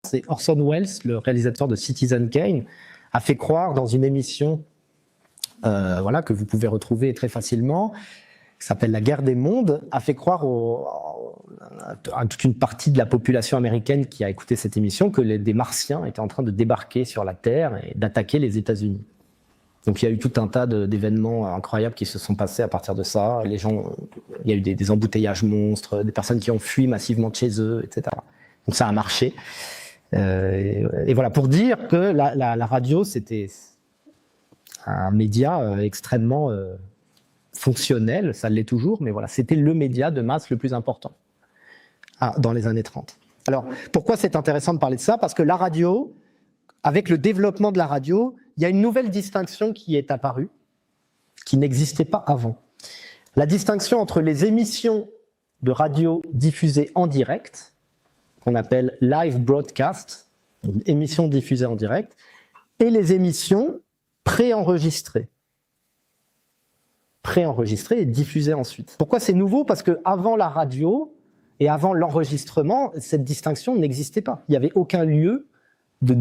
C'est Orson Welles, le réalisateur de Citizen Kane, a fait croire dans une émission voilà, que vous pouvez retrouver très facilement, qui s'appelle La Guerre des Mondes, a fait croire à toute une partie de la population américaine qui a écouté cette émission que des Martiens étaient en train de débarquer sur la Terre et d'attaquer les États-Unis. Donc il y a eu tout un tas d'événements incroyables qui se sont passés à partir de ça. Les gens, il y a eu des embouteillages monstres, des personnes qui ont fui massivement de chez eux, etc. Donc ça a marché. Et voilà, pour dire que la radio, c'était un média extrêmement fonctionnel, ça l'est toujours, mais voilà, c'était le média de masse le plus important dans les années 30. Alors, pourquoi c'est intéressant de parler de ça? Parce que la radio, avec le développement de la radio, il y a une nouvelle distinction qui est apparue, qui n'existait pas avant. La distinction entre les émissions de radio diffusées en direct, qu'on appelle live broadcast, une émission diffusée en direct, et les émissions préenregistrées et diffusées ensuite. Pourquoi c'est nouveau? Parce qu'avant la radio et avant l'enregistrement, cette distinction n'existait pas. Il n'y avait aucun lieu de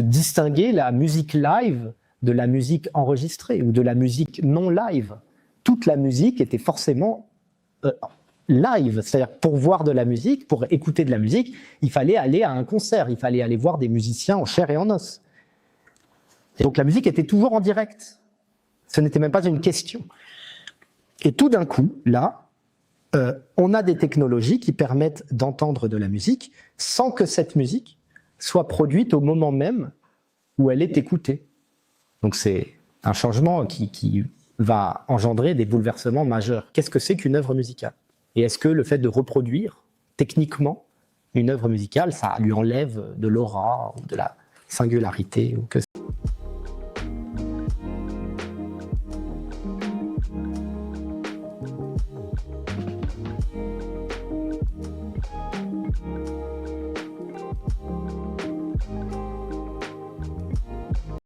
distinguer la musique live de la musique enregistrée ou de la musique non live. Toute la musique était forcément live, c'est-à-dire pour voir de la musique, pour écouter de la musique, il fallait aller à un concert, il fallait aller voir des musiciens en chair et en os. Et donc la musique était toujours en direct. Ce n'était même pas une question. Et tout d'un coup, là, on a des technologies qui permettent d'entendre de la musique sans que cette musique soit produite au moment même où elle est écoutée. Donc c'est un changement qui va engendrer des bouleversements majeurs. Qu'est-ce que c'est qu'une œuvre musicale? Et est-ce que le fait de reproduire techniquement une œuvre musicale, ça lui enlève de l'aura, de la singularité ou que